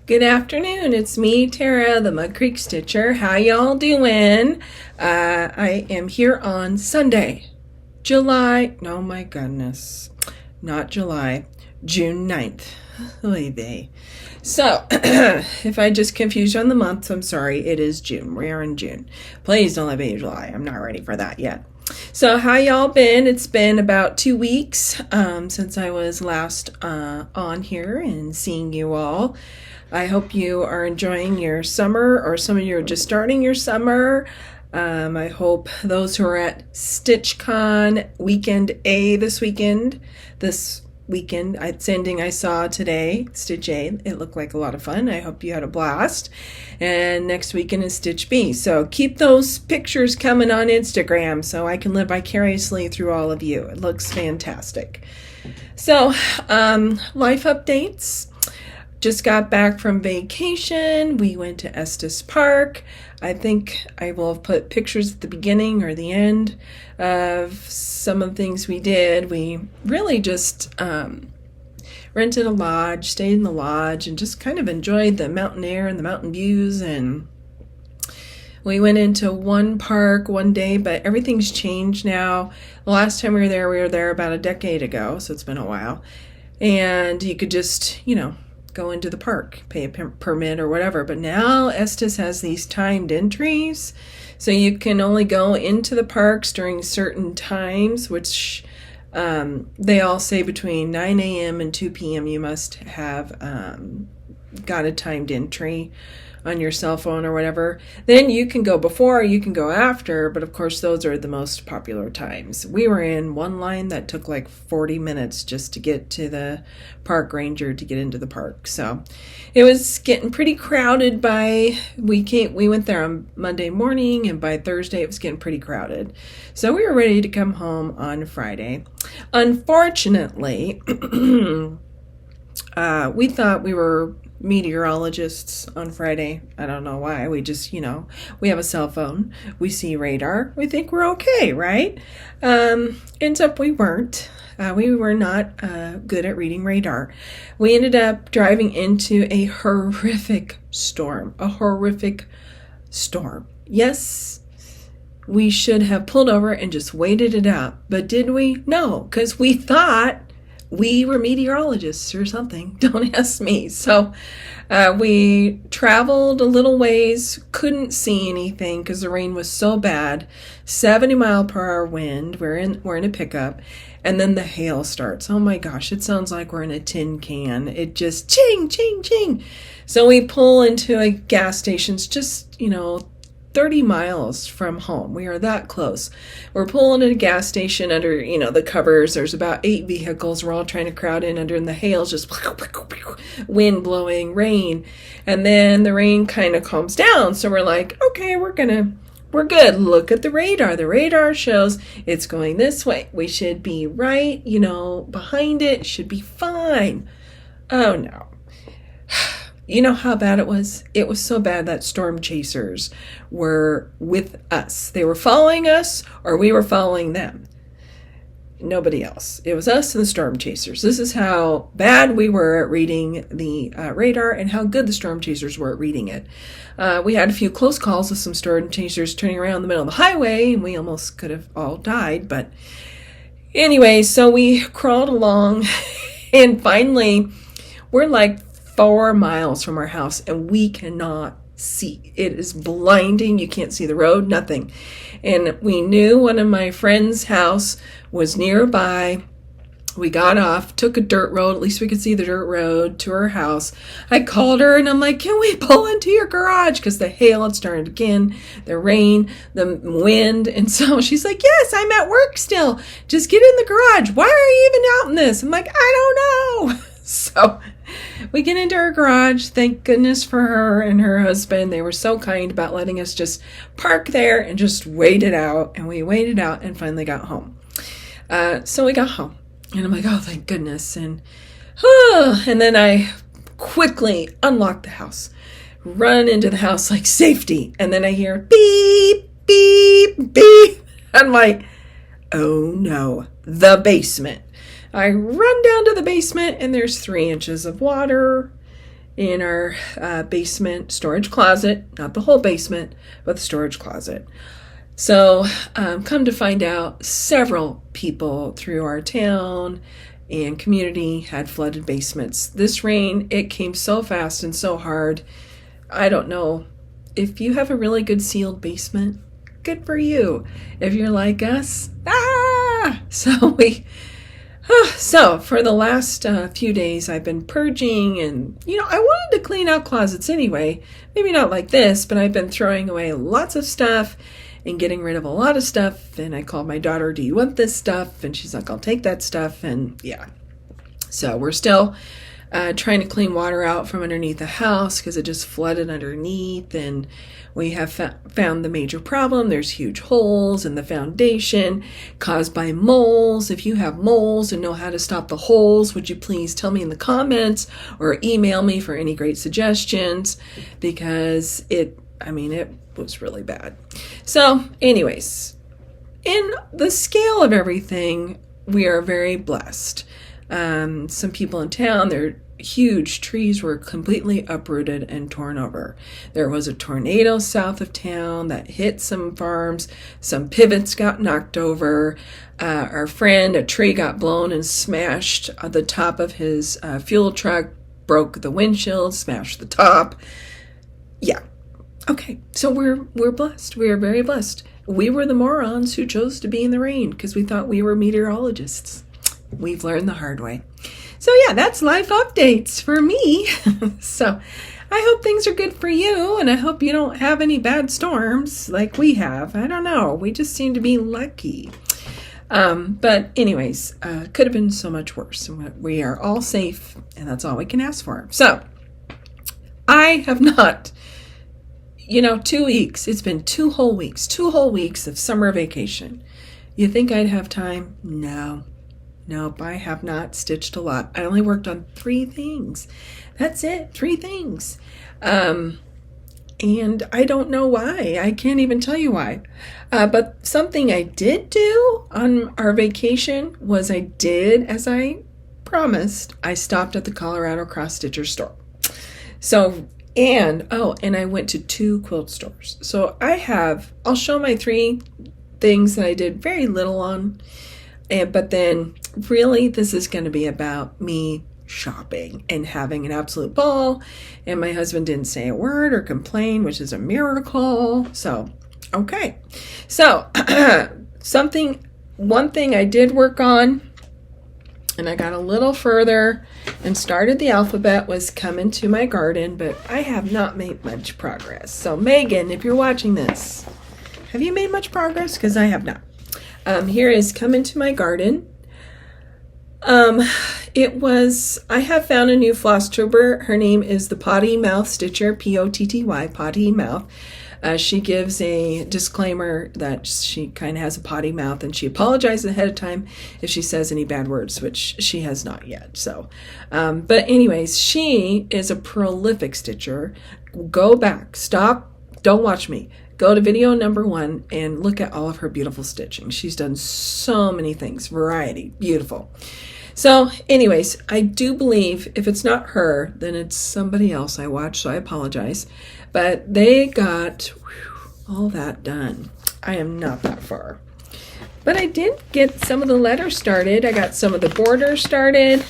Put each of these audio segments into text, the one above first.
Good afternoon. It's me, Tara, the Mudcreek Stitcher. How y'all doing? I am here on Sunday, no, my goodness, not July, June 9th. Oy So, if I just confused you on the months, I'm sorry. It is June. We are in June. Please don't let me July. I'm not ready for that yet. So, how y'all been? It's been about 2 weeks since I was last on here and seeing you all. I hope you are enjoying your summer, or some of you are just starting your summer. I hope those who are at StitchCon Weekend A this weekend, it's ending, I saw today, Stitch A, it looked like a lot of fun. I hope you had a blast. And next weekend is Stitch B. So keep those pictures coming on Instagram so I can live vicariously through all of you. It looks fantastic. So, life updates. Just got back from vacation. We went to Estes Park. I think I will have put pictures at the beginning or the end of some of the things we did. We really just rented a lodge, stayed in the lodge, and just kind of enjoyed the mountain air and the mountain views. And we went into one park one day, but everything's changed now. The last time we were there about a decade ago, so it's been a while. And you could just, go into the park, pay a permit or whatever. But now Estes has these timed entries, so you can only go into the parks during certain times, which they all say between 9 a.m. and 2 p.m. you must have got a timed entry on your cell phone or whatever. Then you can go before, you can go after, but of course those are the most popular times. We were in one line that took like 40 minutes just to get to the park ranger to get into the park. So it was getting pretty crowded we went there on Monday morning, and by Thursday it was getting pretty crowded. So we were ready to come home on Friday. Unfortunately, we thought we were meteorologists on Friday. I don't know why. We just, we have a cell phone. We see radar. We think we're okay, right? Ends up we weren't. We were not good at reading radar. We ended up driving into a horrific storm. Yes, we should have pulled over and just waited it out. But did we? No, because we thought we were meteorologists or something. Don't ask me. So we traveled a little ways, couldn't see anything because the rain was so bad. 70-mile-per-hour wind. We're in a pickup, and then the hail starts. Oh my gosh, it sounds like we're in a tin can. It just ching, ching, ching. So we pull into a gas station, just 30 miles from home. We are that close. We're pulling at a gas station under, the covers. There's about 8 vehicles. We're all trying to crowd in under, and the hail's just wind blowing, rain. And then the rain kind of calms down. So we're like, okay, we're good. Look at the radar. The radar shows it's going this way. We should be right, behind it. Should be fine. Oh no. You know how bad it was? It was so bad that storm chasers were with us. They were following us, or we were following them. Nobody else. It was us and the storm chasers. This is how bad we were at reading the radar, and how good the storm chasers were at reading it. We had a few close calls with some storm chasers turning around in the middle of the highway, and we almost could have all died. But anyway, so we crawled along, and finally we're like 4 miles from our house, and we cannot see. It is blinding. You can't see the road, nothing. And we knew one of my friend's house was nearby. We got off, took a dirt road. At least we could see the dirt road to her house. I called her and I'm like, can we pull into your garage? Because the hail had started again, the rain, the wind. And so she's like, yes, I'm at work still. Just get in the garage. Why are you even out in this? I'm like, I don't know. So we get into her garage. Thank goodness for her and her husband. They were so kind about letting us just park there and just wait it out. And we waited out and finally got home. So we got home. And I'm like, oh, thank goodness. And then I quickly unlock the house, run into the house like safety. And then I hear beep, beep, beep. I'm like, oh no, the basement. I run down to the basement and there's 3 inches of water in our basement storage closet, not the whole basement, but the storage closet. So come to find out, several people through our town and community had flooded basements. This rain, it came so fast and so hard. I don't know. If you have a really good sealed basement, good for you. If you're like us, So for the last few days, I've been purging, and I wanted to clean out closets anyway. Maybe not like this, but I've been throwing away lots of stuff and getting rid of a lot of stuff. And I called my daughter, "Do you want this stuff?" And she's like, "I'll take that stuff." And yeah, so we're still trying to clean water out from underneath the house because it just flooded underneath, and we have found the major problem. There's huge holes in the foundation caused by moles. If you have moles and know how to stop the holes, would you please tell me in the comments or email me for any great suggestions, because it was really bad. So anyways, in the scale of everything, we are very blessed. Some people in town, their huge trees were completely uprooted and torn over. There was a tornado south of town that hit some farms. Some pivots got knocked over. Our friend, a tree got blown and smashed the top of his fuel truck, broke the windshield, smashed the top. Yeah. Okay. So we're blessed. We are very blessed. We were the morons who chose to be in the rain because we thought we were meteorologists. We've learned the hard way. So yeah, that's life updates for me. So I hope things are good for you, and I hope you don't have any bad storms like we have. I don't know. We just seem to be lucky. But anyways, could have been so much worse. We are all safe, and that's all we can ask for. So I have not, 2 weeks. It's been 2 whole weeks of summer vacation. You think I'd have time? No. Nope, I have not stitched a lot. I only worked on 3 things. That's it, 3 things. And I don't know why. I can't even tell you why. But something I did do on our vacation was I did, as I promised, I stopped at the Colorado Cross Stitcher store. So, and I went to 2 quilt stores. So I'll show my 3 things that I did very little on. But then really this is going to be about me shopping and having an absolute ball. And my husband didn't say a word or complain, which is a miracle. So, okay. So one thing I did work on, and I got a little further and started the alphabet, was Come Into My Garden, but I have not made much progress. So Megan, if you're watching this, have you made much progress? Because I have not. Here is Come Into My Garden. I have found a new Flosstuber. Her name is the Potty Mouth Stitcher, Potty, Potty Mouth. She gives a disclaimer that she kind of has a potty mouth, and she apologizes ahead of time if she says any bad words, which she has not yet. So, but anyways, she is a prolific stitcher. Go back, stop, don't watch me. Go to video number 1 and look at all of her beautiful stitching. She's done so many things, variety, beautiful. So anyways, I do believe if it's not her, then it's somebody else I watched, so I apologize. But they got all that done. I am not that far. But I did get some of the letters started. I got some of the borders started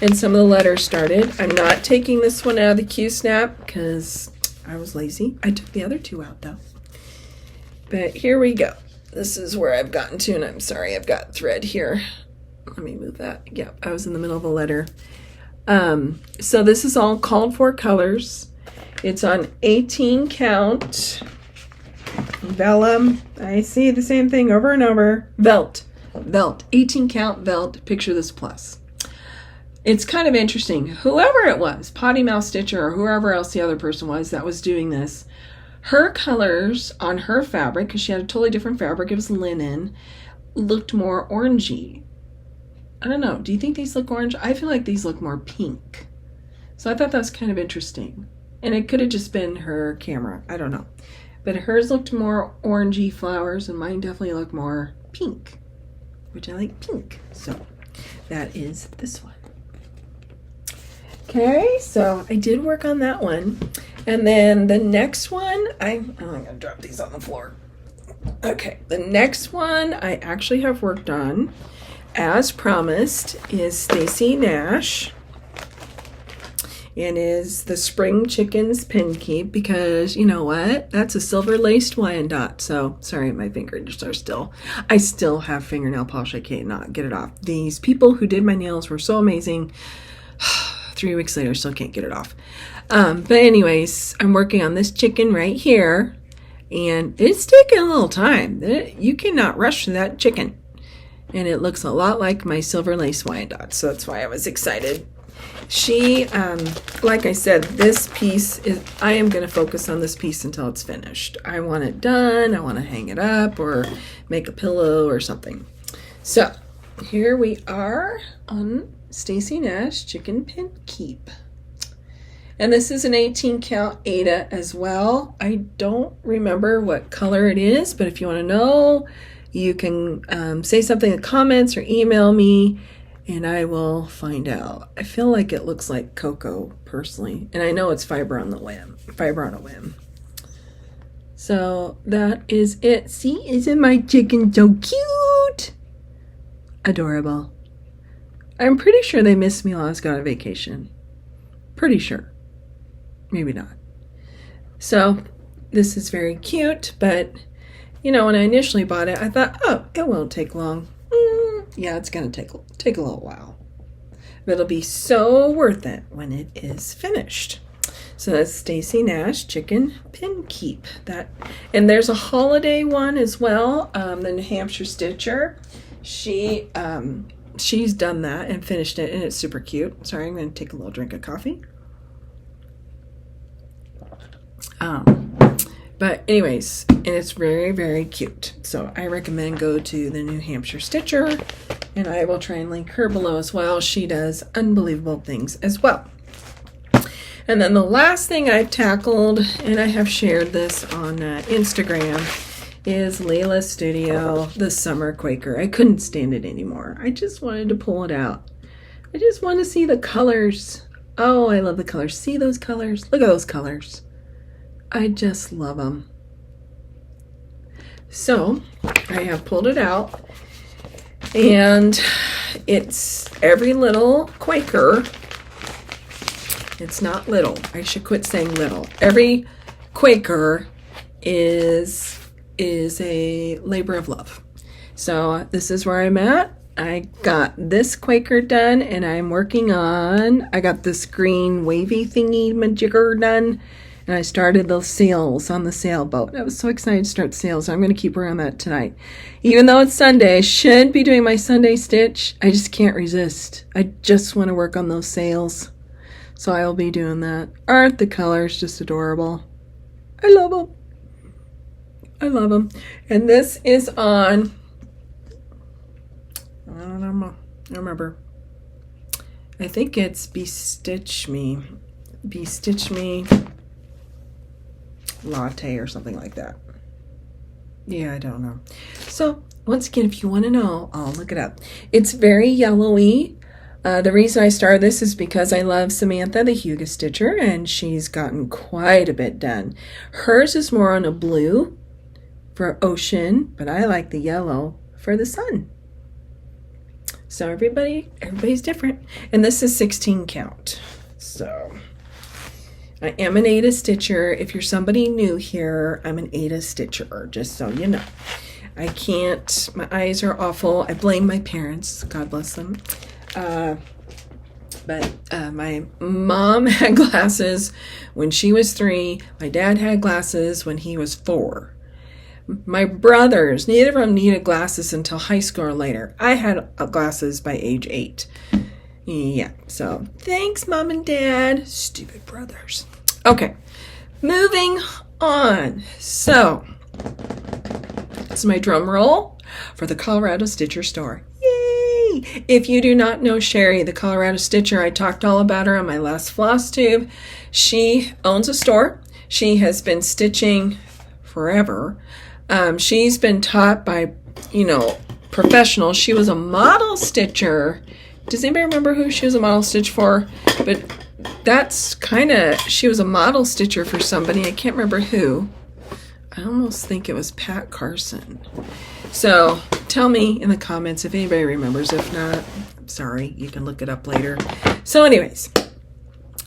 and some of the letters started. I'm not taking this one out of the Q-Snap because I was lazy. I took the other 2 out though. But here we go. This is where I've gotten to, and I'm sorry, I've got thread here. Let me move that. Yeah, I was in the middle of a letter. So this is all called for colors. It's on 18 count. Vellum. I see the same thing over and over. Velt. 18 count Velt. Picture this plus. It's kind of interesting. Whoever it was, Potty Mouth Stitcher or whoever else the other person was that was doing this, her colors on her fabric, because she had a totally different fabric, it was linen, looked more orangey. I don't know. Do you think these look orange? I feel like these look more pink. So I thought that was kind of interesting. And it could have just been her camera. I don't know. But hers looked more orangey flowers, and mine definitely looked more pink, which I like pink. So that is this one. Okay, so I did work on that one. And then the next one, I'm gonna drop these on the floor. Okay, the next one I actually have worked on, as promised, is Stacy Nash. And is the Spring Chickens Pin Keep, because you know what? That's a silver laced Wyandotte. So sorry, my fingers are still, I still have fingernail polish. I can't not get it off. These people who did my nails were so amazing. 3 weeks later, still can't get it off. But anyways, I'm working on this chicken right here, and it's taking a little time. You cannot rush that chicken. And it looks a lot like my silver lace Wyandotte, so that's why I was excited. She, like I said, this piece is, I am going to focus on this piece until it's finished. I want it done. I want to hang it up or make a pillow or something. So here we are on Stacy Nash Chicken Pin Keep. And this is an 18 count Ada as well. I don't remember what color it is, but if you want to know, you can say something in the comments or email me, and I will find out. I feel like it looks like cocoa, personally. And I know it's fiber on a whim. So that is it. See, isn't my chicken so cute? Adorable. I'm pretty sure they missed me while I was gone on vacation. Pretty sure. Maybe not. So this is very cute, but you know, when I initially bought it, I thought, oh, it won't take long. Yeah, it's going to take a little while. But it'll be so worth it when it is finished. So that's Stacy Nash Chicken Pin Keep. And there's a holiday one as well, the New Hampshire Stitcher. She's done that and finished it, and it's super cute. Sorry, I'm going to take a little drink of coffee. But anyways, and it's very, very cute. So I recommend go to the New Hampshire Stitcher, and I will try and link her below as well. She does unbelievable things as well. And then the last thing I've tackled, and I have shared this on Instagram, is Layla's Studio, the Summer Quaker. I couldn't stand it anymore. I just wanted to pull it out. I just want to see the colors. Oh, I love the colors. See those colors? Look at those colors. I just love them. So I have pulled it out, and it's every little Quaker. It's not little. I should quit saying little. Every Quaker is a labor of love. So this is where I'm at. I got this Quaker done, and I'm working on, I got this green wavy thingy majigger done. And I started the sails on the sailboat. I was so excited to start sails. I'm going to keep working on that tonight. Even though it's Sunday, I should be doing my Sunday stitch. I just can't resist. I just want to work on those sails. So I will be doing that. Aren't the colors just adorable? I love them. I love them. And this is on, I don't remember. I think it's Bestitch Me Latte or something like that. Yeah, I don't know. So once again, if you want to know, I'll look it up. It's very yellowy. The reason I started this is because I love Samantha, the Huga Stitcher, and she's gotten quite a bit done. Hers is more on a blue for ocean, but I like the yellow for the sun. So everybody's different. And this is 16 count. So I am an Ada Stitcher. If you're somebody new here, I'm an Ada Stitcher, just so you know. I can't, my eyes are awful. I blame my parents, God bless them. But my mom had glasses when she was 3. My dad had glasses when he was 4. My brothers, neither of them needed glasses until high school or later. I had glasses by age 8. Yeah, so thanks, Mom and Dad. Stupid brothers. Okay, moving on. So, it's my drum roll for the Colorado Stitcher store. Yay! If you do not know Sherry, the Colorado Stitcher, I talked all about her on my last Flosstube. She owns a store. She has been stitching forever. She's been taught by, professionals. She was a model stitcher. Does anybody remember who she was a model stitch for? But that's kind of, she was a model stitcher for somebody. I can't remember who. I almost think it was Pat Carson. So tell me in the comments if anybody remembers. If not, I'm sorry, you can look it up later. So anyways,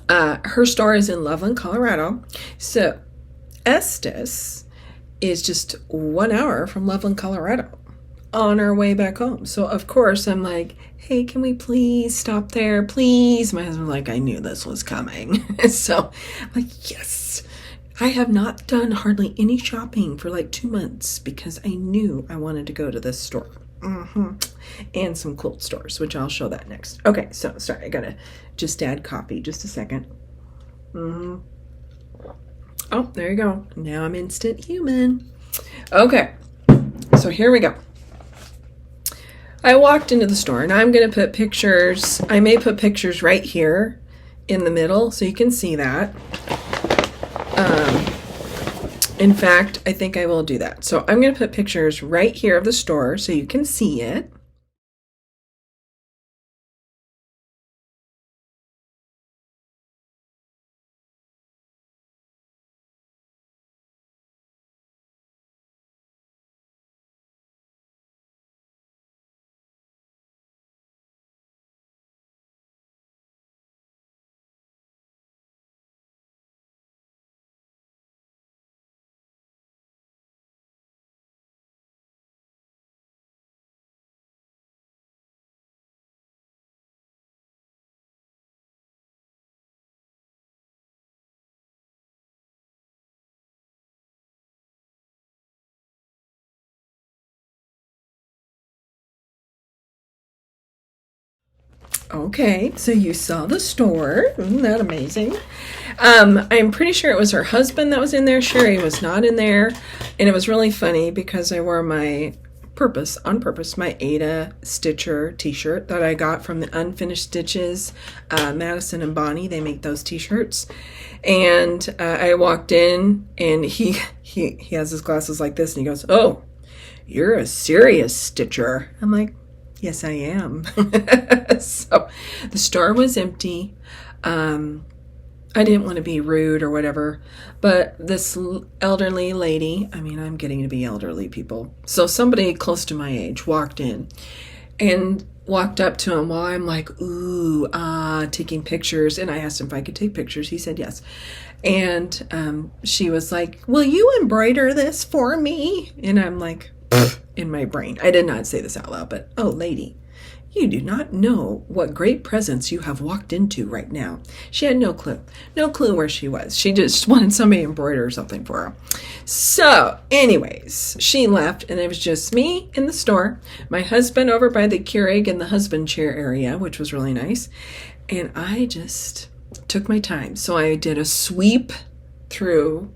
her store is in Loveland, Colorado. So Estes is just 1 hour from Loveland, Colorado, on our way back home. So of course I'm like, hey, can we please stop there, please? My husband's like, I knew this was coming. So I'm like, yes. I have not done hardly any shopping for like 2 months because I knew I wanted to go to this store. And some quilt stores, which I'll show that next. Okay, so sorry, I gotta just add copy. Just a second. Oh, there you go. Now I'm instant human. Okay, so here we go. I walked into the store and I'm going to put pictures. I may put pictures right here in the middle so you can see that. In fact, I think I will do that. So I'm going to put pictures right here of the store so you can see it. Okay, so you saw the store. Isn't that amazing? I'm pretty sure it was her husband that was in there. Sherry was not in there. And it was really funny because I wore my on purpose, my Ada Stitcher t-shirt that I got from the Unfinished Stitches, Madison and Bonnie. They make those t-shirts. And I walked in and he has his glasses like this and he goes, "Oh, you're a serious stitcher." I'm like, yes, I am. So the store was empty. I didn't want to be rude or whatever, but this elderly lady, I mean, I'm getting to be elderly, people. So somebody close to my age walked in and walked up to him while I'm like, taking pictures. And I asked him if I could take pictures. He said yes. And she was like, "Will you embroider this for me?" And I'm like, in my brain, I did not say this out loud, but, "Oh, lady, you do not know what great presence you have walked into right now." She had no clue where she was. She just wanted somebody to embroider something for her. So anyways, she left and it was just me in the store, my husband over by the Keurig and the husband chair area, which was really nice. And I just took my time. So I did a sweep through,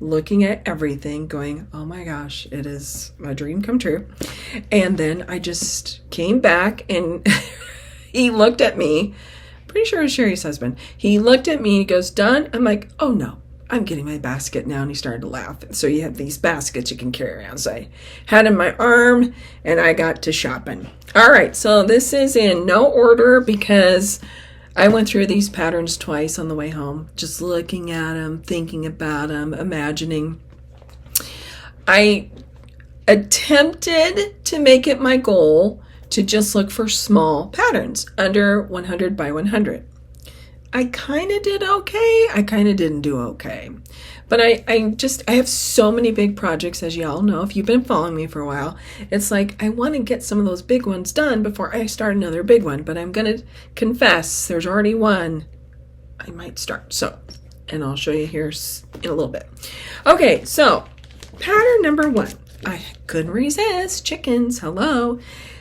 looking at everything, going, oh my gosh, it is my dream come true. And then I just came back and he looked at me, pretty sure it was Sherry's husband. He looked at me and he goes, "Done?" I'm like, "Oh no, I'm getting my basket now." And he started to laugh. So you have these baskets you can carry around. So I had in my arm and I got to shopping. All right, so this is in no order because I went through these patterns twice on the way home, just looking at them, thinking about them, imagining. I attempted to make it my goal to just look for small patterns under 100 by 100. I kind of did okay. I kind of didn't do okay. But I have so many big projects, as you all know, if you've been following me for a while. It's like I want to get some of those big ones done before I start another big one. But I'm going to confess, there's already one I might start. So, and I'll show you here in a little bit. Okay, so pattern number 1. I couldn't resist. Chickens, hello.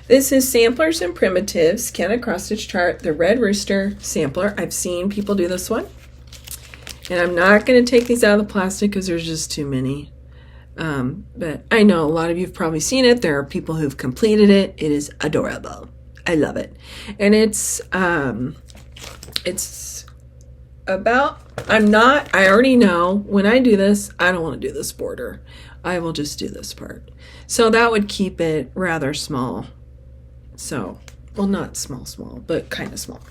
This is Samplers and Primitives, Canada Cross Stitch Chart, the Red Rooster sampler. I've seen people do this one. And I'm not going to take these out of the plastic because there's just too many. But I know a lot of you have probably seen it. There are people who've completed it. It is adorable. I love it. And it's about, I already know when I do this, I don't want to do this border. I will just do this part. So that would keep it rather small. So, well, not small, but kind of small.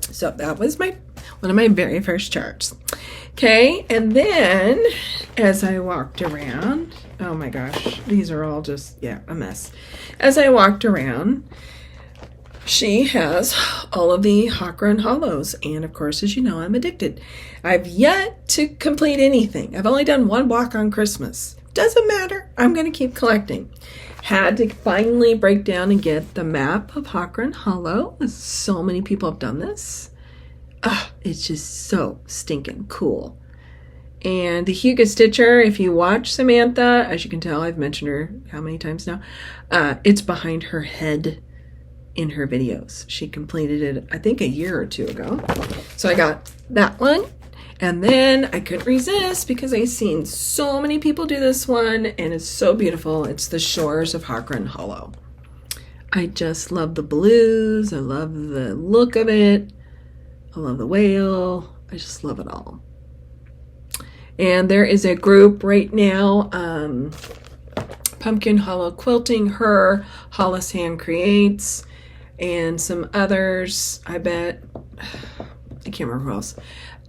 So that was my One of my very first charts. Okay, and then as I walked around, oh my gosh, these are all just, yeah, a mess. As I walked around, she has all of the Hakra Hollows, and of course, as you know, I'm addicted. I've yet to complete anything. I've only done one block on Christmas. Doesn't matter. I'm going to keep collecting. Had to finally break down and get the map of Hakra Hollow. So many people have done this. It's just so stinking cool. And the Hugo Stitcher, if you watch Samantha, as you can tell, I've mentioned her how many times now, it's behind her head in her videos. She completed it, I think, a year or two ago. So I got that one. And then I couldn't resist because I've seen so many people do this one, and it's so beautiful. It's the Shores of Hakra Hollow. I just love the blues. I love the look of it. I love the whale. I just love it all. And there is a group right now, Pumpkin Hollow Quilting, her, Hollis Hand Creates, and some others. I bet, I can't remember who else.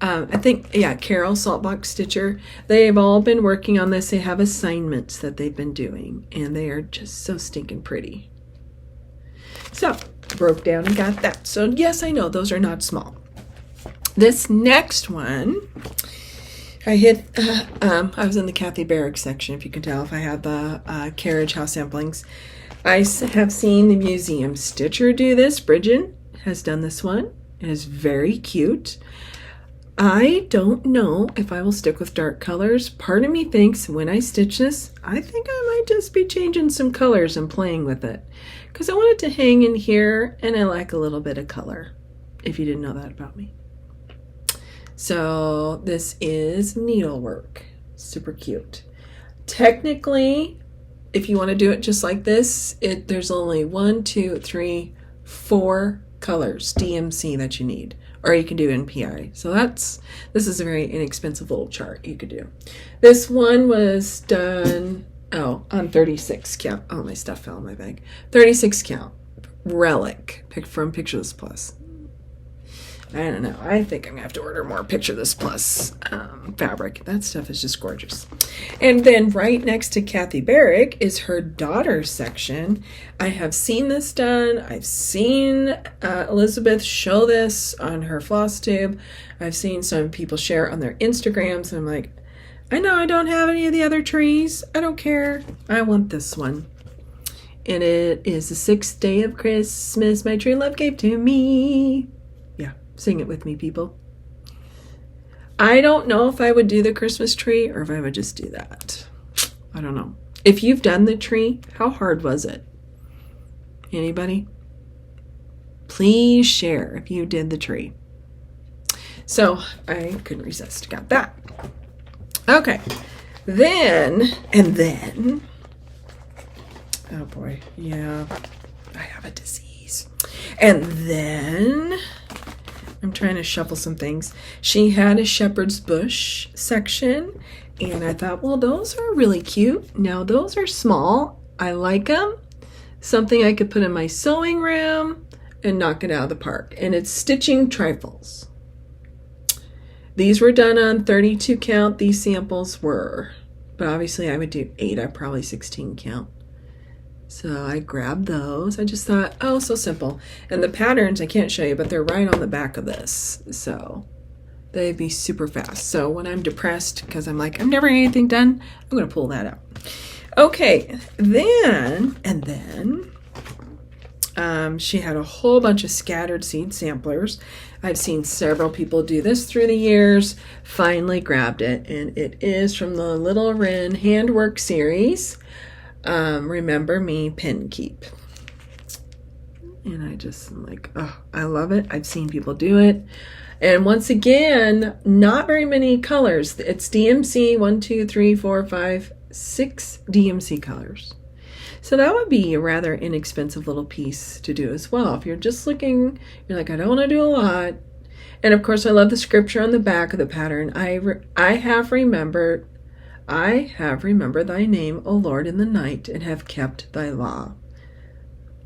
I think, yeah, Carol, Saltbox Stitcher. They've all been working on this. They have assignments that they've been doing, and they are just so stinking pretty. So, broke down and got that. So, yes, I know, those are not small. This next one, I was in the Kathy Barrick section, if you can tell, if I have the carriage house samplings. I have seen the Museum Stitcher do this. Bridget has done this one. It is very cute. I don't know if I will stick with dark colors. Part of me thinks when I stitch this, I think I might just be changing some colors and playing with it. Because I want it to hang in here, and I like a little bit of color, if you didn't know that about me. So this is needlework. Super cute. Technically, if you want to do it just like this, there's only 1, 2, 3, 4 colors DMC that you need, or you can do NPI. So this is a very inexpensive little chart you could do. This one was done on 36 count. Oh, my stuff fell in my bag. 36 count relic picked from Picture This Plus. I don't know. I think I'm gonna have to order more Picture This Plus fabric. That stuff is just gorgeous. And then right next to Kathy Barrick is her daughter's section. I have seen this done. I've seen Elizabeth show this on her Flosstube. I've seen some people share it on their Instagrams, and I'm like, I know I don't have any of the other trees. I don't care. I want this one. And it is the 6th day of Christmas my true love gave to me. Sing it with me, people. I don't know if I would do the Christmas tree or if I would just do that. I don't know. If you've done the tree, how hard was it? Anybody? Please share if you did the tree. So I couldn't resist. Got that. Okay. Then, oh boy. Yeah. I have a disease. And then I'm trying to shuffle some things. She had a shepherd's bush section, and I thought, well, those are really cute. Now, those are small. I like them. Something I could put in my sewing room and knock it out of the park. And it's stitching trifles. These were done on 32 count. These samples were. But obviously, I would do 8. I probably 16 count. So I grabbed those. I just thought, oh, so simple. And the patterns I can't show you, but they're right on the back of this. So they'd be super fast. So when I'm depressed because I'm like, I'm never getting anything done, I'm going to pull that out. Okay, then she had a whole bunch of scattered seed samplers. I've seen several people do this through the years. Finally grabbed it, and it is from the Little Wren Handwork series. Remember Me Pin Keep. And I just am like, oh, I love it. I've seen people do it. And once again, not very many colors. It's DMC 1, 2, 3, 4, 5, 6 DMC colors. So that would be a rather inexpensive little piece to do as well. If you're just looking, you're like, I don't want to do a lot. And of course, I love the scripture on the back of the pattern. I have remembered thy name, O Lord, in the night, and have kept thy law.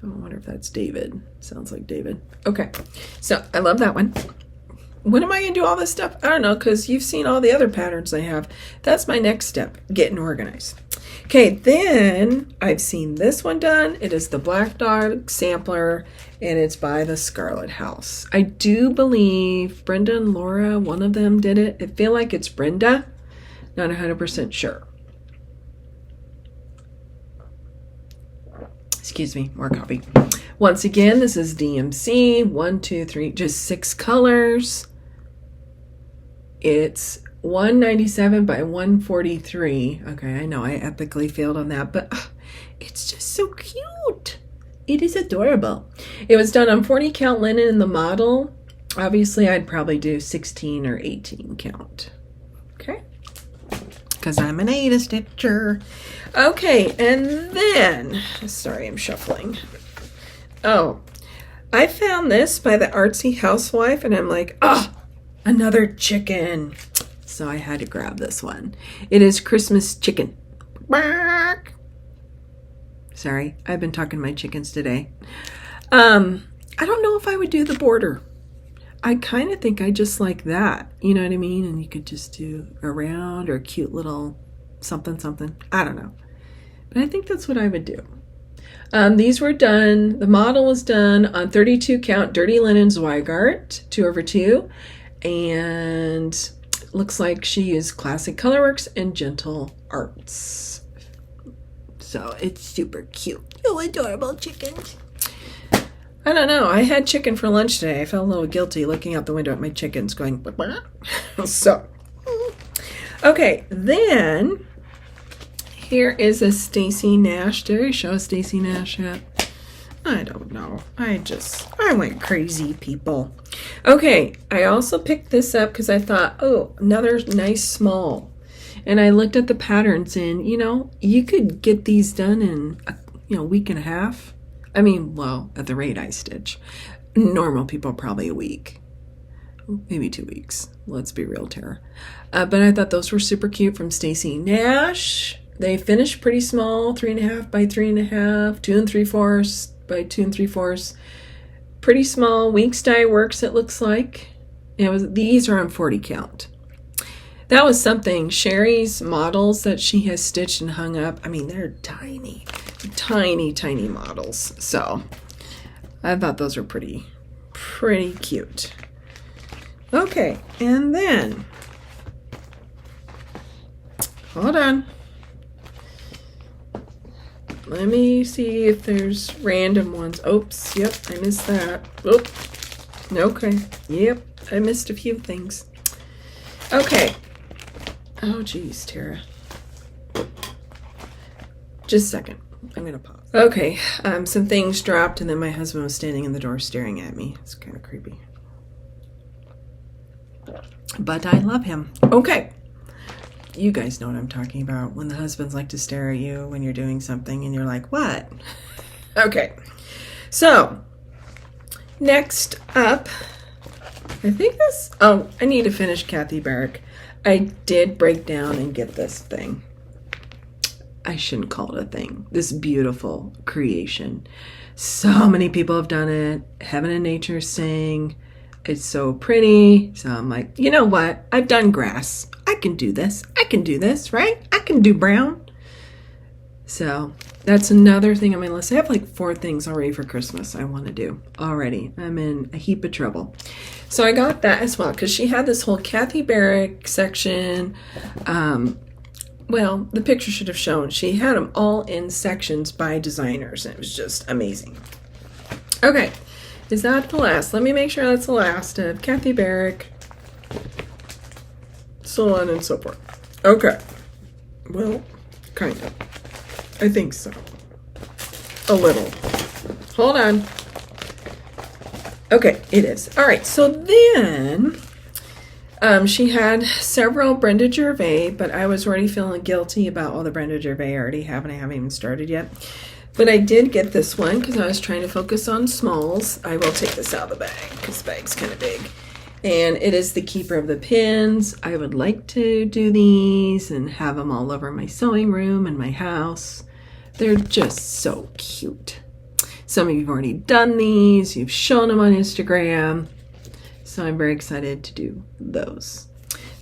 I wonder if that's David. Sounds like David. Okay, so I love that one. when am I going to do all this stuff? I don't know, because you've seen all the other patterns I have. That's my next step, getting organized. Okay, then I've seen this one done. It is the Black Dog Sampler, and it's by the Scarlet House. I do believe Brenda and Laura, one of them did it. I feel like it's Brenda, not 100% sure. Excuse me, more coffee. Once again, this is DMC, 1, 2, 3, just 6 colors. It's 197 by 143. Okay, I know I epically failed on that, but it's just so cute. It is adorable. It was done on 40 count linen in the model. Obviously, I'd probably do 16 or 18 count. Okay, because I'm an Ada stitcher. Okay, and then, sorry, I'm shuffling. Oh, I found this by the Artsy Housewife, and I'm like, oh, another chicken. So I had to grab this one. It is Christmas chicken. Sorry, I've been talking to my chickens today. I don't know if I would do the border. I kind of think I just like that. You know what I mean? And you could just do a round or a cute little something, something. I don't know. But I think that's what I would do. These were done, the model was done on 32 count Dirty Linen Zweigart, 2/2. And looks like she used Classic Colorworks and Gentle Arts. So it's super cute. Oh, adorable chickens. I don't know. I had chicken for lunch today. I felt a little guilty looking out the window at my chickens going, so. Okay, then here is a Stacy Nash. Did I show Stacy Nash yet? I don't know. I went crazy, people. Okay, I also picked this up because I thought, oh, another nice small. And I looked at the patterns and, you know, you could get these done in a week and a half. I mean, well, at the rate I stitch. Normal people, probably a week. Maybe 2 weeks. Let's be real, Tara. But I thought those were super cute from Stacy Nash. They finished pretty small, 3.5 by 3.5, 2 3/4 by 2 3/4. Pretty small. Weeks Dye Works, it looks like. These are on 40 count. That was something. Sherry's models that she has stitched and hung up, I mean, they're tiny, tiny, tiny models. So I thought those were pretty cute. Okay, and then, hold on. Let me see if there's random ones. Oops, yep, I missed that. Oop. Okay, yep, I missed a few things. Okay. Oh, geez, Tara. Just a second. I'm going to pause. Okay, some things dropped, and then my husband was standing in the door staring at me. It's kind of creepy. But I love him. Okay. You guys know what I'm talking about. When the husbands like to stare at you when you're doing something, and you're like, what? Okay. So, next up, I think this... Oh, I need to finish Kathy Barrick. I did break down and get this thing. I shouldn't call it a thing. This beautiful creation. So many people have done it. Heaven and Nature sing. It's so pretty. So I'm like, you know what? I've done grass. I can do this. I can do this, right? I can do brown. So that's another thing on my list. I have like 4 things already for Christmas I want to do already. I'm in a heap of trouble. So I got that as well because she had this whole Kathy Barrick section. Well, the picture should have shown. She had them all in sections by designers, and it was just amazing. Okay, is that the last? Let me make sure that's the last of Kathy Barrick, so on and so forth. Okay, well, kind of. I think so. A little. Hold on. Okay, it is. All right, so then she had several Brenda Gervais, but I was already feeling guilty about all the Brenda Gervais I already have, and I haven't even started yet. But I did get this one because I was trying to focus on smalls. I will take this out of the bag because the bag's kind of big. And it is the Keeper of the Pins. I would like to do these and have them all over my sewing room and my house. They're just so cute. Some of you have already done these. You've shown them on Instagram. So I'm very excited to do those.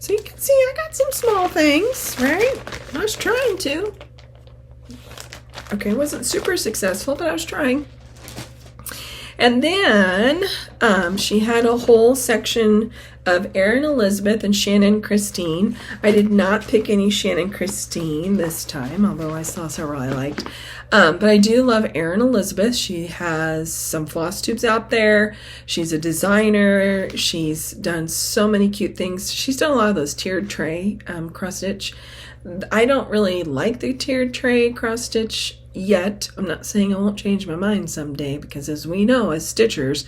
So you can see I got some small things, right? I was trying to. Okay, wasn't super successful, but I was trying. And then she had a whole section of Erin Elizabeth and Shannon Christine. I did not pick any Shannon Christine this time, although I saw several I liked. But I do love Erin Elizabeth. She has some floss tubes out there. She's a designer. She's done so many cute things. She's done a lot of those tiered tray cross stitch. I don't really like the tiered tray cross stitch yet. I'm not saying I won't change my mind someday, because as we know, as stitchers,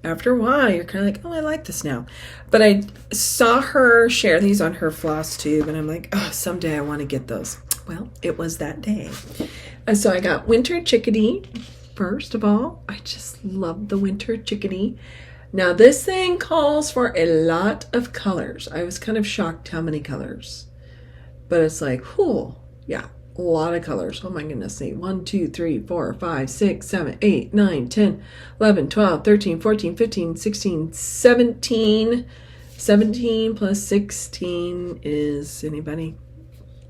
after a while, you're kind of like, oh, I like this now. But I saw her share these on her floss tube, and I'm like, oh, someday I want to get those. Well, it was that day. And so I got Winter Chickadee. First of all, I just love the Winter Chickadee. Now, this thing calls for a lot of colors. I was kind of shocked how many colors. But it's like, whew, yeah, a lot of colors. Oh my goodness, see, 1, 2, 3, 4, 5, 6, 7, 8, 9, 10, 11, 12, 13, 14, 15, 16, 17. 17 plus 16 is anybody?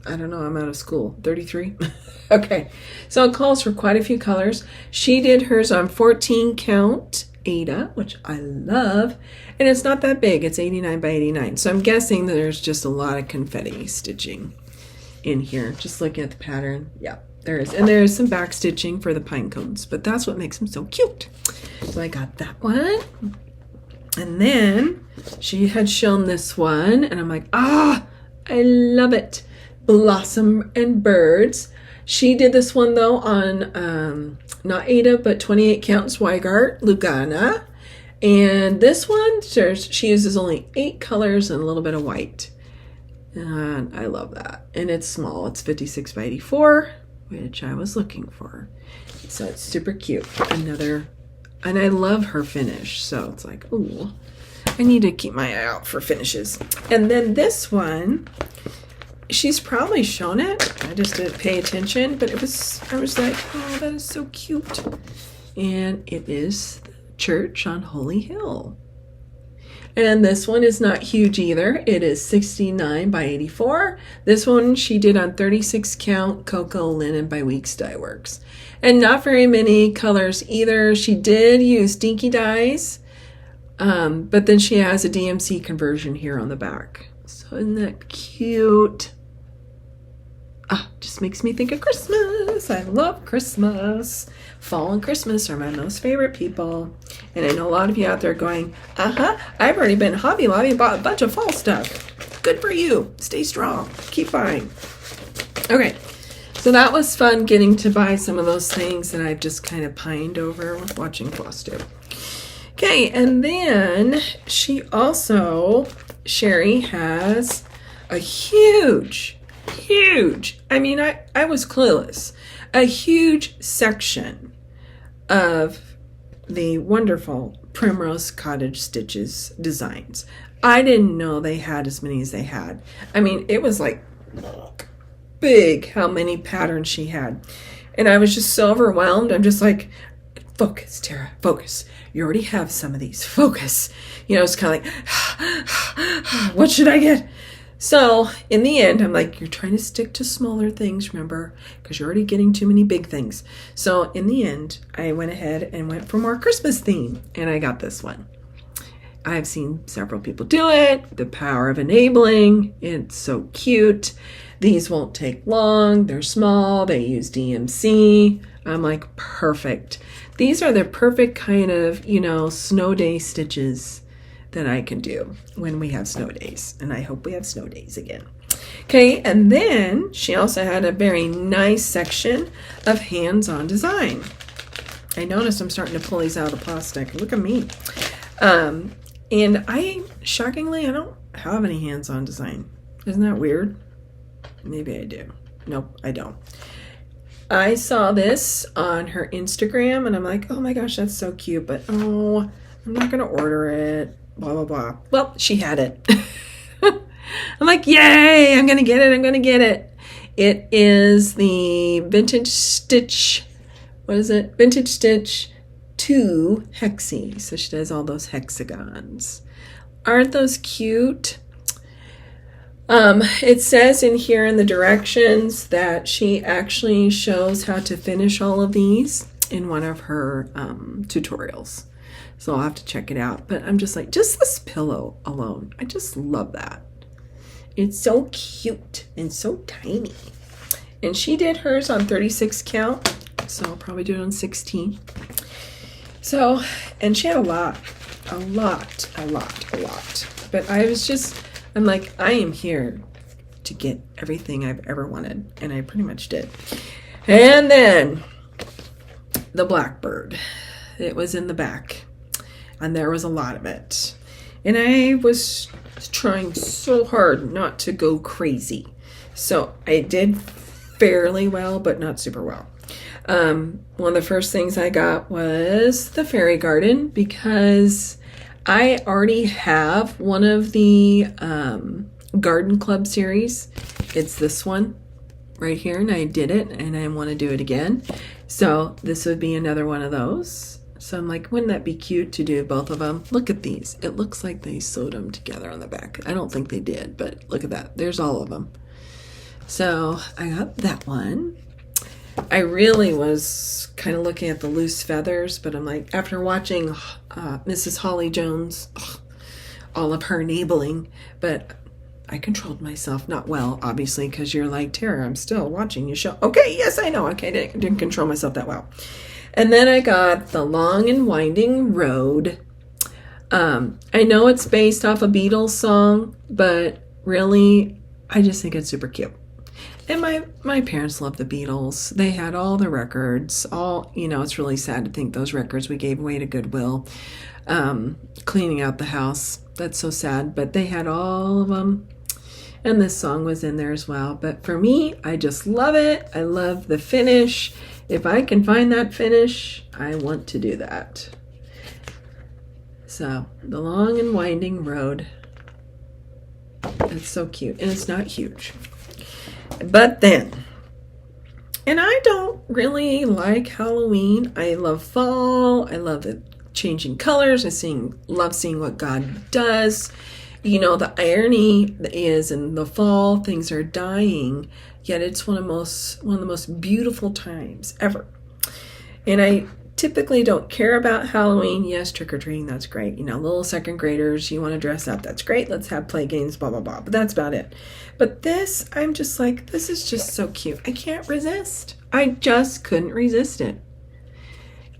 I don't know, I'm out of school. 33? Okay, so it calls for quite a few colors. She did hers on 14 count Ada, which I love, and it's not that big. It's 89 by 89, so I'm guessing that there's just a lot of confetti stitching in here. Just looking at the pattern, yeah, there is. And there's some back stitching for the pine cones, but that's what makes them so cute. So I got that one. And then she had shown this one, and I'm like, ah, I love it. Blossom and Birds. She did this one though on not Ada, but 28 count Zweigart Lugana. And this one, she uses only 8 colors and a little bit of white. And I love that. And it's small. It's 56 by 84, which I was looking for. So it's super cute. Another, and I love her finish. So it's like, ooh, I need to keep my eye out for finishes. And then this one, she's probably shown it. I just didn't pay attention, but I was like, oh, that is so cute. And it is the church on Holy Hill. And this one is not huge either. It is 69 by 84. This one she did on 36 count Cocoa Linen by Weeks Dye Works. And not very many colors either. She did use dinky dyes, but then she has a DMC conversion here on the back. So isn't that cute? Ah, just makes me think of Christmas. I love Christmas. Fall and Christmas are my most favorite people. And I know a lot of you out there going, I've already been Hobby Lobby and bought a bunch of fall stuff. Good for you. Stay strong. Keep buying. Okay, so that was fun getting to buy some of those things that I've just kind of pined over with watching Flosstube. Okay, and then she also, Sherry has a huge, I mean, I was clueless, a huge section of the wonderful Primrose Cottage Stitches designs. I didn't know they had as many as they had. I mean, it was like big how many patterns she had. And I was just so overwhelmed. I'm just like, focus, Tara, focus. You already have some of these. Focus. You know, it's kind of like, what should I get? So in the end, I'm like, you're trying to stick to smaller things, remember, because you're already getting too many big things. So in the end, I went ahead and went for more Christmas theme, and I got this one. I've seen several people do it. The power of enabling. It's so cute. These won't take long. They're small. They use DMC. I'm like, perfect. These are the perfect kind of, you know, snow day stitches that I can do when we have snow days. And I hope we have snow days again. Okay, and then she also had a very nice section of hands-on design. I noticed I'm starting to pull these out of the plastic. Look at me. And shockingly, I don't have any hands-on design. Isn't that weird? Maybe I do. Nope, I don't. I saw this on her Instagram and I'm like, oh my gosh, that's so cute, but oh, I'm not gonna order it. Blah, blah, blah. Well, she had it. I'm like, yay, I'm going to get it. It is the Vintage Stitch, what is it? Vintage Stitch 2 hexie. So she does all those hexagons. Aren't those cute? It says in here in the directions that she actually shows how to finish all of these in one of her tutorials. So I'll have to check it out. But I'm just like, just this pillow alone, I just love that. It's so cute and so tiny. And she did hers on 36 count, so I'll probably do it on 16. So, and she had a lot. But I'm like, I am here to get everything I've ever wanted, and I pretty much did. And then the blackbird. It was in the back, and there was a lot of it. And I was trying so hard not to go crazy. So I did fairly well, but not super well. One of the first things I got was the fairy garden, because I already have one of the garden club series. It's this one right here, and I did it, and I want to do it again. So this would be another one of those. So I'm like, wouldn't that be cute to do both of them? Look at these. It looks like they sewed them together on the back. I don't think they did, but look at that. There's all of them. So I got that one. I really was kind of looking at the loose feathers, but I'm like, after watching Mrs. Holly Jones, all of her enabling, but I controlled myself, not well, obviously, because you're like, Tara, I'm still watching you show. Okay, yes, I know. Okay, didn't control myself that well. And then I got the Long and Winding Road. I know it's based off a Beatles song, but really, I just think it's super cute. And my parents loved the Beatles. They had all the records. It's really sad to think those records we gave away to Goodwill. Cleaning out the house. That's so sad. But they had all of them. And this song was in there as well. But for me, I just love it. I love the finish. If I can find that finish, I want to do that. So, the Long and Winding Road. It's so cute. And it's not huge. But then, and I don't really like Halloween. I love fall. I love the changing colors. Love seeing what God does. The irony is in the fall, things are dying, yet it's one of the most beautiful times ever. And I typically don't care about Halloween. Yes, trick-or-treating, that's great. Little second graders, you want to dress up, that's great. Let's have play games, blah, blah, blah. But that's about it. But this, I'm just like, this is just so cute. I can't resist. I just couldn't resist it.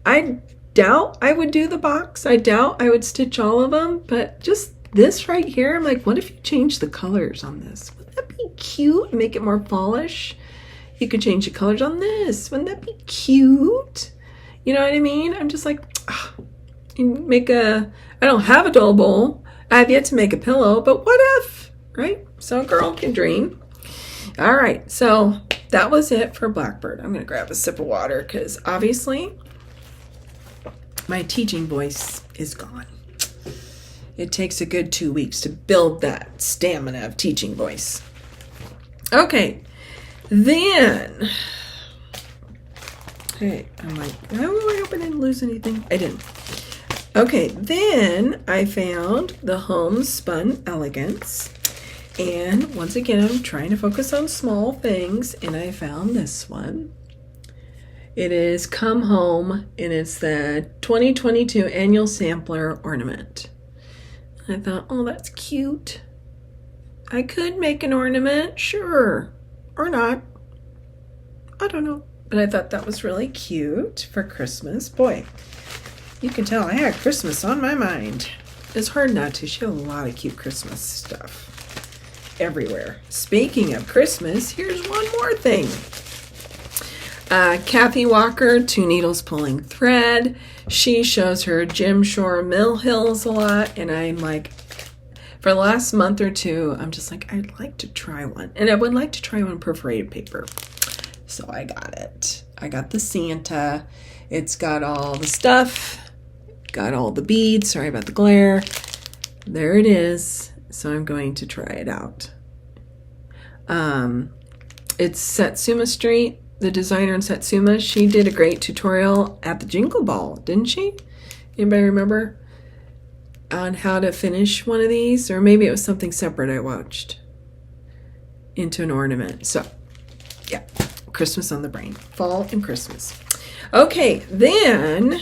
I doubt I would do the box. I doubt I would stitch all of them. But just this right here, I'm like, what if you change the colors on this? Wouldn't that be cute? Make it more fallish. You could change the colors on this. Wouldn't that be cute? You know what I mean? I'm just like, I don't have a doll bowl. I have yet to make a pillow, but what if, right? So a girl can dream. All right, so that was it for Blackbird. I'm going to grab a sip of water because obviously my teaching voice is gone. It takes a good 2 weeks to build that stamina of teaching voice. Okay, then... Okay, I'm like, oh, I hope I didn't lose anything. I didn't. Okay, then I found the Homespun Elegance. And once again, I'm trying to focus on small things, and I found this one. It is Come Home, and it's the 2022 Annual Sampler Ornament. And I thought, oh, that's cute. I could make an ornament, sure, or not. I don't know. But I thought that was really cute for Christmas. Boy, you can tell I had Christmas on my mind. It's hard not to. She had a lot of cute Christmas stuff everywhere. Speaking of Christmas, here's one more thing. Kathy Walker, 2 Needles Pulling Thread. She shows her Jim Shore Mill Hills a lot. And I'm like, for the last month or two, I'm just like, I'd like to try one. And I would like to try one perforated paper. So I got it. I got the Santa. It's got all the stuff. Got all the beads. Sorry about the glare. There it is. So I'm going to try it out. It's Satsuma Street. the designer in Satsuma, she did a great tutorial at the Jingle Ball, didn't she? Anybody remember? On how to finish one of these, or maybe it was something separate I watched into an ornament. So yeah, Christmas on the brain, fall and Christmas. Okay, then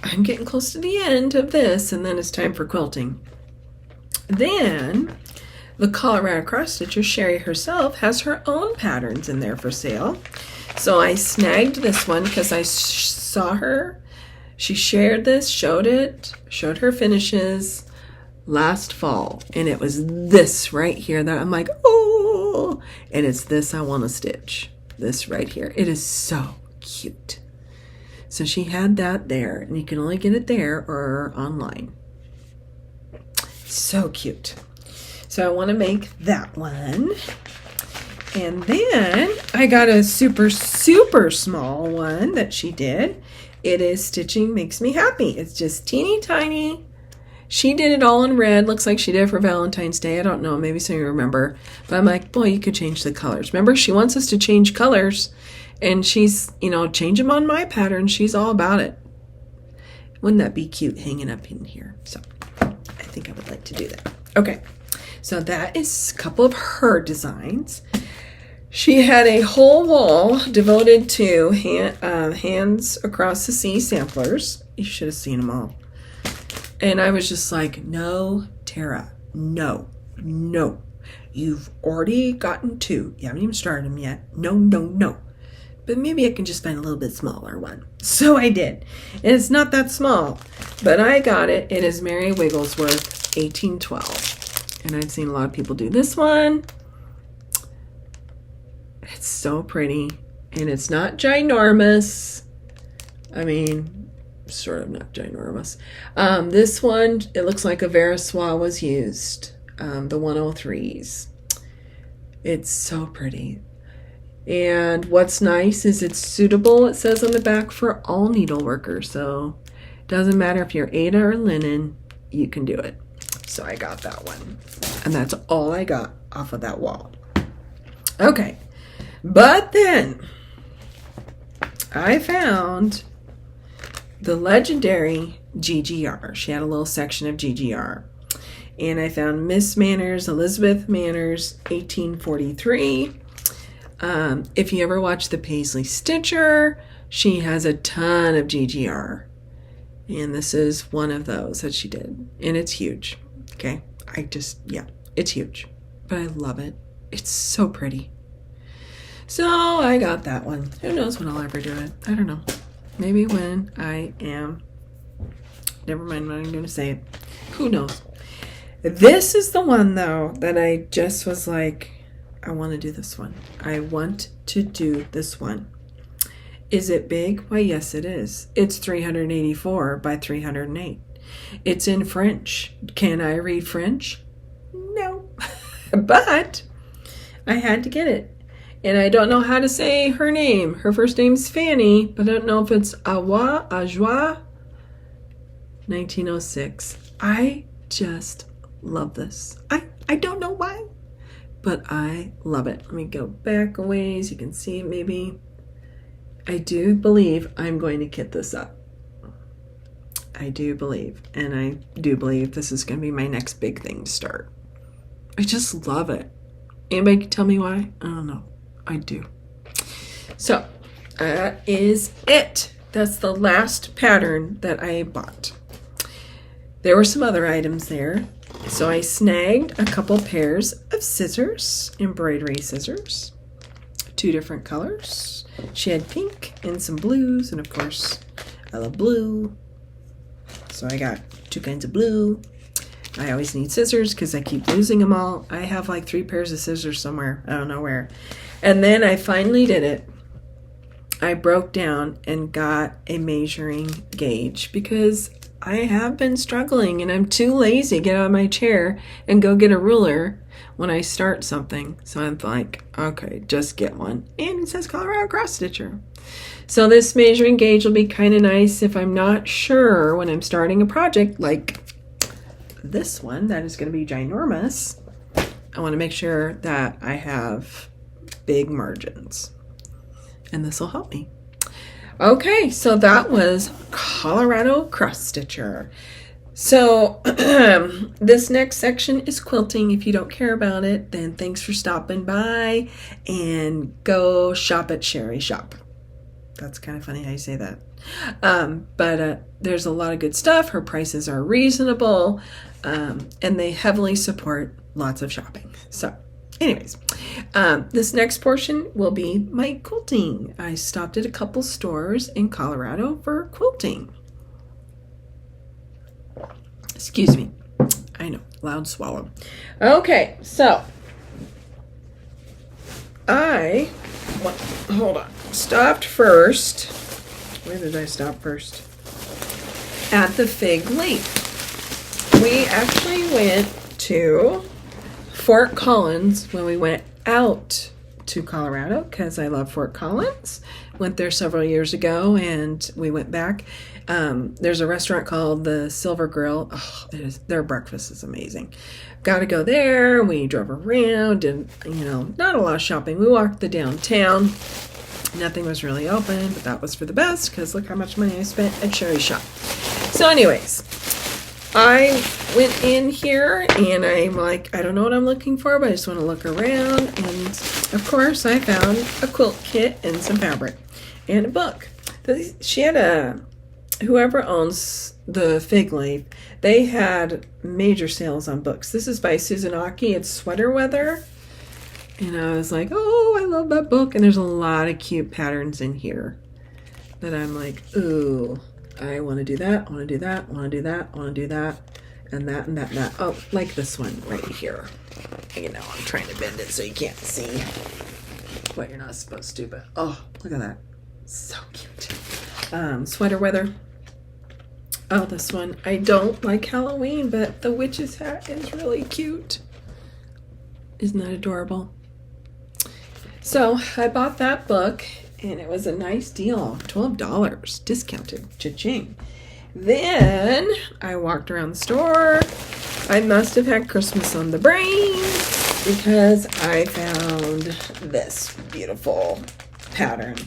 I'm getting close to the end of this, and then it's time for quilting. Then the Colorado cross stitcher Sherry herself has her own patterns in there for sale. So I snagged this one because I saw her. She shared this, showed her finishes last fall. And it was this right here that I'm like, oh, and it's this I want to stitch. This right here. It is so cute. So she had that there, and you can only get it there or online. So cute. So I want to make that one. And then I got a super, super small one that she did. It is Stitching Makes Me Happy. It's just teeny tiny. She did it all in red. Looks like she did it for Valentine's Day. I don't know. Maybe some of you remember. But I'm like, boy, you could change the colors. Remember, she wants us to change colors. And she's, change them on my pattern. She's all about it. Wouldn't that be cute hanging up in here? So I think I would like to do that. Okay. So that is a couple of her designs. She had a whole wall devoted to Hands Across the Sea samplers. You should have seen them all. And I was just like, no, Tara, no. You've already gotten 2. You haven't even started them yet. No. But maybe I can just find a little bit smaller one. So I did. And it's not that small, but I got it. It is Mary Wigglesworth 1812. And I've seen a lot of people do this one. It's so pretty, and it's not ginormous. I mean, sort of not ginormous. This one, it looks like a Veriswa was used, the 103s. It's so pretty. And what's nice is it's suitable, it says on the back, for all needle workers. So it doesn't matter if you're Ada or linen, you can do it. So I got that one. And that's all I got off of that wall. Okay. But then I found the legendary GGR. She had a little section of GGR. And I found Miss Manners, Elizabeth Manners, 1843. If you ever watch the Paisley Stitcher, she has a ton of GGR. And this is one of those that she did. And it's huge. Okay. It's huge. But I love it. It's so pretty. So I got that one. Who knows when I'll ever do it? I don't know. Maybe when I am. Never mind what I'm going to say. Who knows? This is the one, though, that I just was like, I want to do this one. I want to do this one. Is it big? Why, yes, it is. It's 384 by 308. It's in French. Can I read French? No. But I had to get it. And I don't know how to say her name. Her first name's Fanny, but I don't know if it's Awa, Ajwa, 1906. I just love this. I don't know why, but I love it. Let me go back a ways. You can see maybe. I do believe I'm going to kit this up. I do believe. And I do believe this is going to be my next big thing to start. I just love it. Anybody can tell me why? I don't know. I do. So that is it. That's the last pattern that I bought. There were some other items there. So I snagged a couple pairs of scissors, embroidery scissors, 2 different colors. She had pink and some blues, and of course I love blue. So I got 2 kinds of blue. I always need scissors because I keep losing them all. I have like 3 pairs of scissors somewhere. I don't know where. And then I finally did it. I broke down and got a measuring gauge because I have been struggling and I'm too lazy to get out of my chair and go get a ruler when I start something. So I'm like, okay, just get one. And it says Colorado Cross Stitcher. So this measuring gauge will be kind of nice if I'm not sure when I'm starting a project like this one that is going to be ginormous. I want to make sure that I have big margins. and this will help me. Okay, so that was Colorado Cross Stitcher. So this next section is quilting. If you don't care about it, then thanks for stopping by, and go shop at Sherry Shop. That's kind of funny how you say that. But there's a lot of good stuff. Her prices are reasonable, and they heavily support lots of shopping. So anyways, this next portion will be my quilting. I stopped at a couple stores in Colorado for quilting. Excuse me. I know, loud swallow. Okay, so hold on. Stopped first. Where did I stop first? At the Fig Leaf. We actually went to Fort Collins when we went out to Colorado, because I love Fort Collins. Went there several years ago, and we went back. There's a restaurant called the Silver Grill. Oh, their breakfast is amazing. Got to go there. We drove around, and not a lot of shopping. We walked the downtown. Nothing was really open, but that was for the best, because look how much money I spent at Sherry Shop. So anyways, I went in here, and I'm like, I don't know what I'm looking for, but I just want to look around. And of course, I found a quilt kit and some fabric and a book. She had whoever owns the Fig Leaf, they had major sales on books. This is by Susan Aki. It's Sweater Weather. And I was like, oh, I love that book. And there's a lot of cute patterns in here that I'm like, ooh, I want to do that, I want to do that, I want to do that, I want to do that, and that, and that, and that. Oh, like this one right here. I'm trying to bend it so you can't see what you're not supposed to, but oh, look at that. So cute. Sweater Weather. Oh, this one. I don't like Halloween, but the witch's hat is really cute. Isn't that adorable? So I bought that book, and it was a nice deal. $12 discounted. Cha-ching. Then I walked around the store. I must have had Christmas on the brain, because I found this beautiful pattern.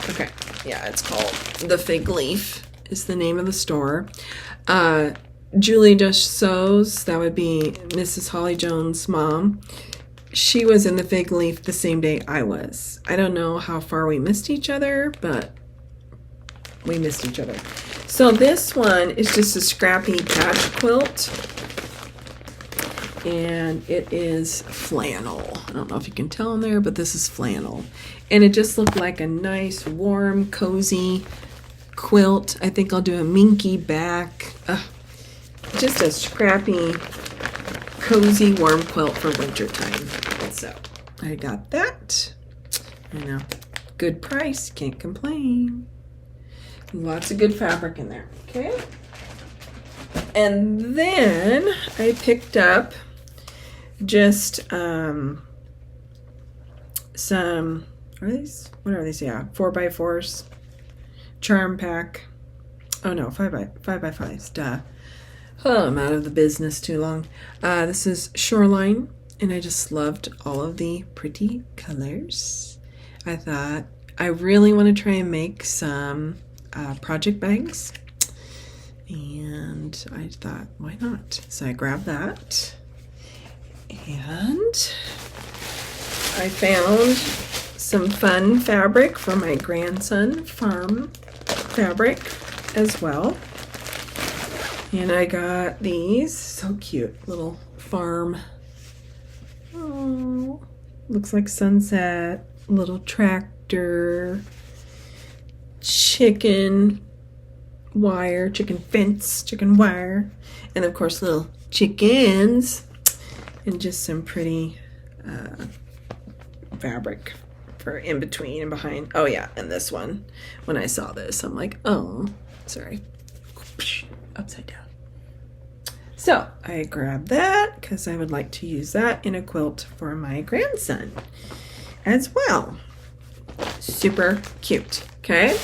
Okay, yeah, it's called The Fig Leaf is the name of the store. Julie Just Sews, that would be Mrs. Holly Jones' mom. She was in the Fig Leaf the same day I was. I don't know how far we missed each other, but we missed each other. So this one is just a scrappy patch quilt, and it is flannel. I don't know if you can tell in there, but this is flannel. And it just looked like a nice, warm, cozy quilt. I think I'll do a minky back. Just a scrappy, cozy, warm quilt for winter time. So I got that. Good price, can't complain. Lots of good fabric in there. Okay. And then I picked up just some, what are these? Yeah, 4x4s, charm pack. Oh no, 5x5s, duh. Oh, I'm out of the business too long. This is Shoreline, and I just loved all of the pretty colors. I thought I really want to try and make some project bags, and I thought, why not? So I grabbed that, and I found some fun fabric for my grandson, farm fabric as well. And I got these, so cute, little farm. Oh, looks like sunset, little tractor, chicken wire, chicken fence, chicken wire, and of course little chickens, and just some pretty fabric for in between and behind. Oh yeah, and this one, when I saw this, I'm like, oh, sorry, upside down. So I grabbed that because I would like to use that in a quilt for my grandson as well. Super cute. Okay.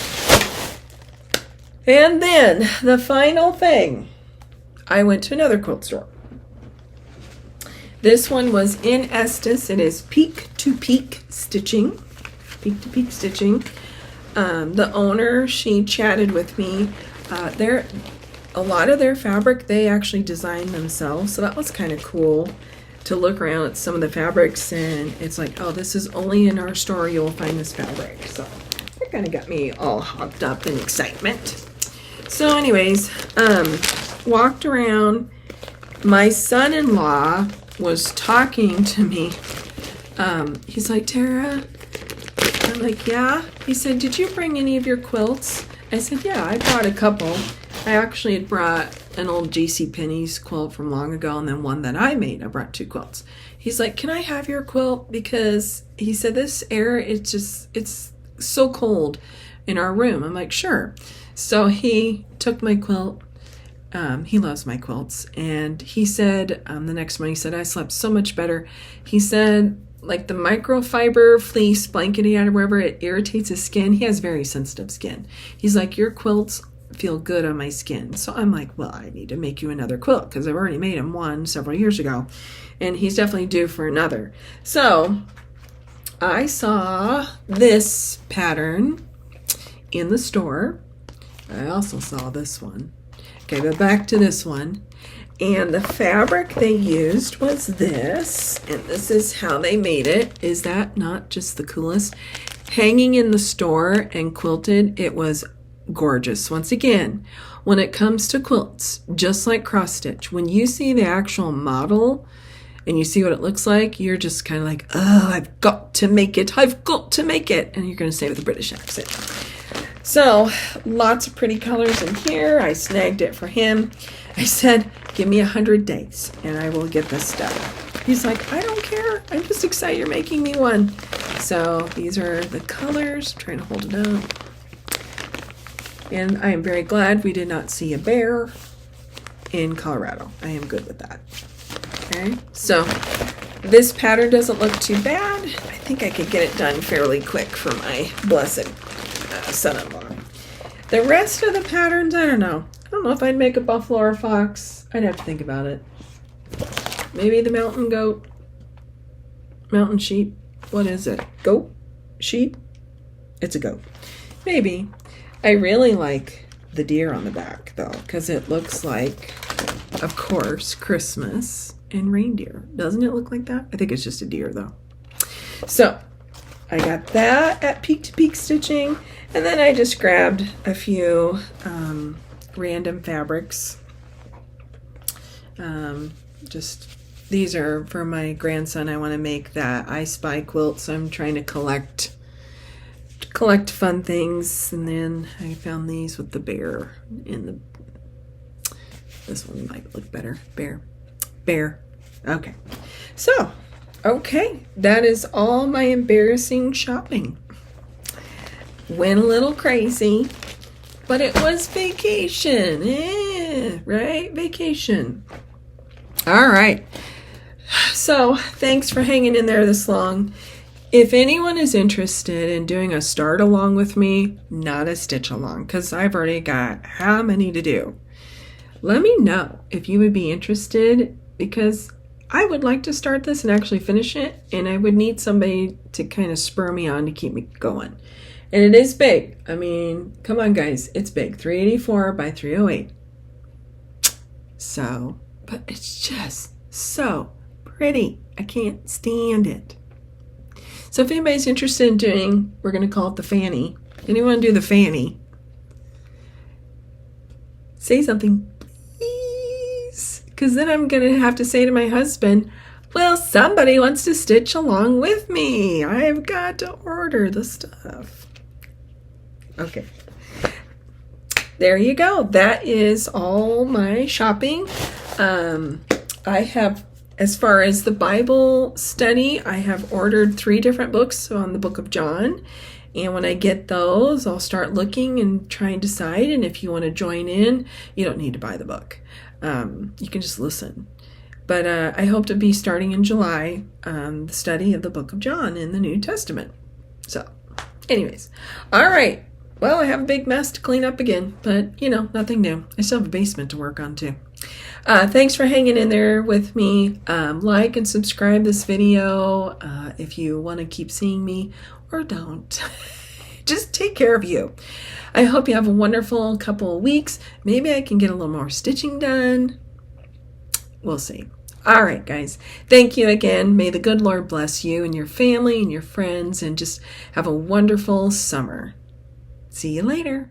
And then the final thing, I went to another quilt store. This one was in Estes. It is Peak to Peak Stitching. Peak to Peak Stitching. The owner, she chatted with me. A lot of their fabric, they actually designed themselves, so that was kind of cool to look around at some of the fabrics, and it's like, oh, this is only in our store you'll find this fabric. So that kind of got me all hopped up in excitement. So anyways, walked around. My son-in-law was talking to me. He's like, Tara, I'm like, yeah. He said, did you bring any of your quilts? I said, yeah, I brought a couple. I actually had brought an old JCPenney's quilt from long ago, and then one that I made. I brought 2 quilts. He's like, can I have your quilt? Because he said this air, it's so cold in our room. I'm like, sure. So he took my quilt. He loves my quilts. And he said, the next morning, he said, I slept so much better. He said, like the microfiber fleece blankety or wherever, it irritates his skin. He has very sensitive skin. He's like, your quilts feel good on my skin. So I'm like, well, I need to make you another quilt because I've already made him one several years ago, and he's definitely due for another. So I saw this pattern in the store. I also saw this one. Okay, but back to this one. And the fabric they used was this, and this is how they made it. Is that not just the coolest? Hanging in the store and quilted, it was gorgeous. Once again, when it comes to quilts, just like cross stitch, when you see the actual model and you see what it looks like, you're just kind of like, oh, I've got to make it. I've got to make it. And you're going to say with a British accent. So lots of pretty colors in here. I snagged it for him. I said, give me 100 days and I will get this done. He's like, I don't care. I'm just excited you're making me one. So these are the colors. I'm trying to hold it up. And I am very glad we did not see a bear in Colorado. I am good with that. Okay, so this pattern doesn't look too bad. I think I could get it done fairly quick for my blessed son-in-law. The rest of the patterns, I don't know. I don't know if I'd make a buffalo or a fox. I'd have to think about it. Maybe the mountain goat. Mountain sheep. What is it? Goat? Sheep? It's a goat. Maybe. I really like the deer on the back, though, because it looks like, of course, Christmas and reindeer. Doesn't it look like that? I think it's just a deer, though. So, I got that at Peak to Peak Stitching, and then I just grabbed a few random fabrics. These are for my grandson. I want to make that I Spy quilt, so I'm trying to collect fun things. And then I found these with the bear in the, this one might look better. Bear. Okay. So, okay, that is all my embarrassing shopping. Went a little crazy, but it was vacation. Right? Vacation. All right. So, thanks for hanging in there this long. If anyone is interested in doing a start along with me, not a stitch along, because I've already got how many to do, let me know if you would be interested, because I would like to start this and actually finish it, and I would need somebody to kind of spur me on to keep me going. And it is big. I mean, come on guys, it's big. 384 by 308. So, but it's just so pretty. I can't stand it. So if anybody's interested in doing, we're going to call it the fanny. Anyone want to do the fanny? Say something, please. Because then I'm going to have to say to my husband, well, somebody wants to stitch along with me. I've got to order the stuff. Okay. There you go. That is all my shopping. I have, as far as the Bible study, I have ordered 3 different books on the book of John. And when I get those, I'll start looking and try and decide. And if you want to join in, you don't need to buy the book. You can just listen. But I hope to be starting in July the study of the book of John in the New Testament. So, anyways. All right. Well, I have a big mess to clean up again. But, you know, nothing new. I still have a basement to work on, too. Thanks for hanging in there with me. Like and subscribe this video if you want to keep seeing me, or don't. Just take care of you. I hope you have a wonderful couple of weeks. Maybe I can get a little more stitching done. We'll see. All right, guys. Thank you again. May the good Lord bless you and your family and your friends, and just have a wonderful summer. See you later.